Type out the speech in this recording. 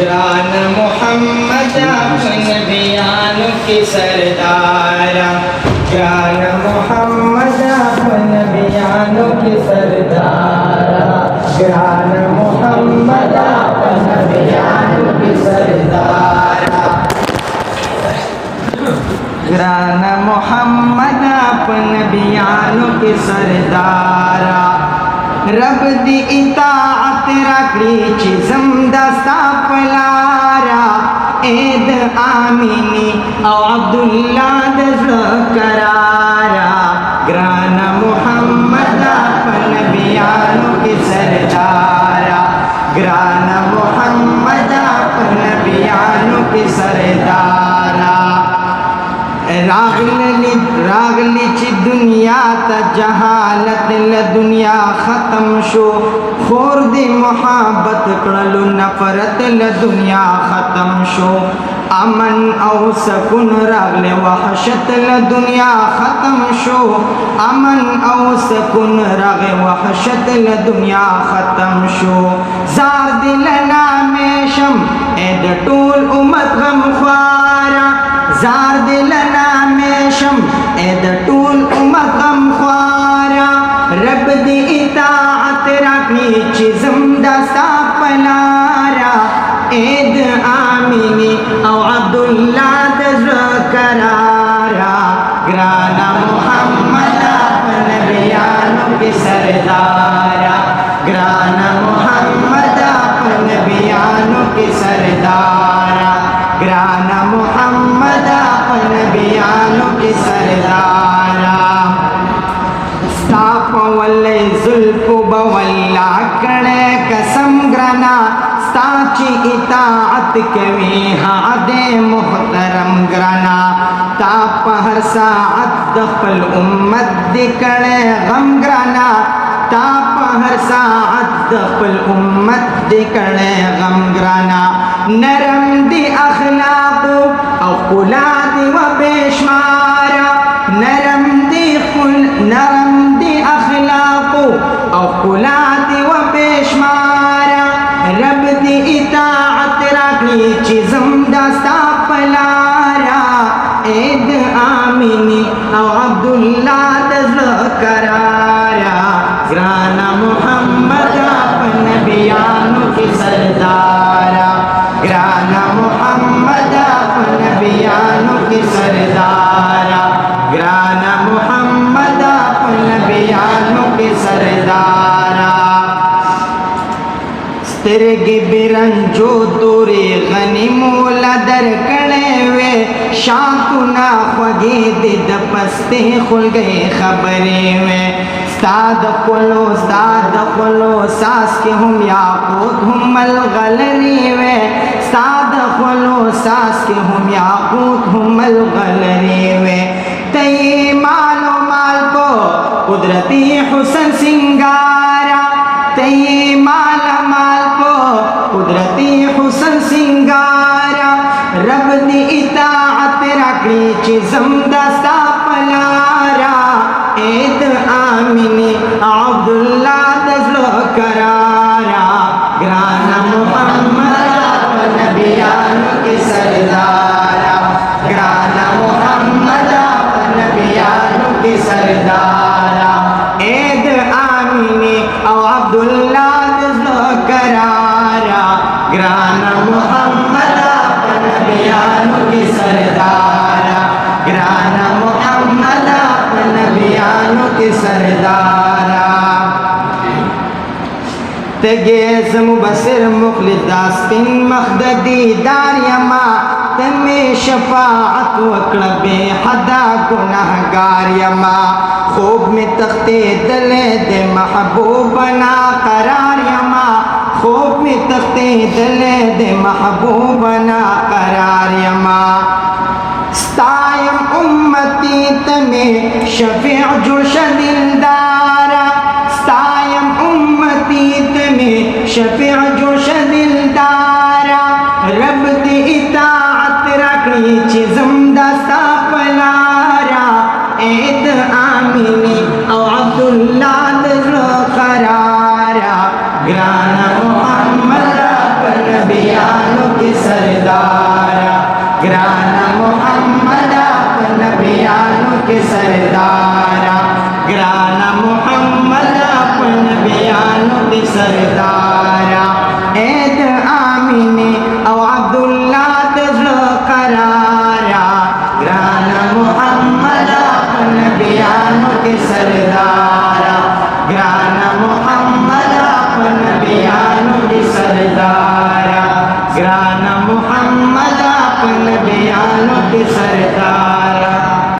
گران محمد نبیانو کی سردارا، گران محمد نبیانو کی سردارا، گران محمد نبیانو کی سردارا، گران محمد نبیانو کی سردارا، رب دی اطاعت رکھڑی چیزم دستا پلارا، اید آمینی او عبداللہ دزل کرارا، گران محمد نبیانو کی سردارا، گران محمد نبیانو کی سردارا، راغلی چی دنیا تا جہالت لدنیا ختم شو، خور دی محبت کرلو نفرت لدنیا ختم شو، امن او سکون راغل وحشت لدنیا ختم شو، امن او سکون راغل وحشت لدنیا ختم شو، زار دلنا میشم اید طول امت غم خوارا، زار دلنا میشم اید طول امت غم خوارا، رب دی اطاعت رکھنی چیزم دستا پلارا، اید آمینی او عبداللہ دزل کرارا، گران محمد نبیانو کی سردارا، گران محمد نبیانو کی سردارا، گران محمد نبیانو کی سردارا، ستا پولی ظلف بولا کڑے قسم گرانا، ستا چی اطاعت کوي حد محترم گرانا، تا پہر ساعت دخل امت دی کڑے غم گرانا، تا پہر ساعت دخل امت دی کڑے غم گرانا، نرم دی اخلاق او قلا دی و بیشمارا، نرم دی اخلاق او قلا دی و بیشمارا، رب دی اطاعت رکھنی چیزم دستا پلارا، اید آمینی او عبداللہ دزل کرارا، گران محمد نبیانو کی سردارا، گران محمد نبیانو کی سردارا، گران محمد نبیانو کی سردارا، سترگی برنجو دوری غنی مولا در کڑے وے، شاکونا خوگی دید پستے خل گئی خبریں وے، استاد خلو ساس کے ہم یاقوت ہم الغلری وے، استاد خلو ساس کے ہم یاقوت ہم الغلری وے، تی مال و مال کو قدرتی حسن سنگارا، تی مال کو قدرتی حسن سنگارا، رب دی اطاعت رکھنی چیزم دستا پلارا، اید آمینی عبداللہ دزل کرارا، گران محمد نبیانو کی سردارا، گران محمد نبیانو کی سردارا، اید آمینی او عبداللہ دزل کرارا، گران محمد نبیانو کی سردارا، گران محمد نبیانو کی سردارا، تگیز مبصر مخلص داستن مخددی دار یما، تمی شفاعت وکڑ بے حدا گناہگار یما، خوب میں تختے دلے دے محبوبنا قرار یما، خوب میں تختے دلے دے محبوبنا قرار یما، ستایم امتی تمہیں شفیع جوش دلدارا، ستایم امتی تمہیں شفیع جوش دلدارا، رب دی اطاعت رکھنی چیزم دستا پلارا، اید آمینی او عبداللہ دزل کرارا، گران محمد نبیانو نانا محمد اپن بیانو دی سردارا اید آمین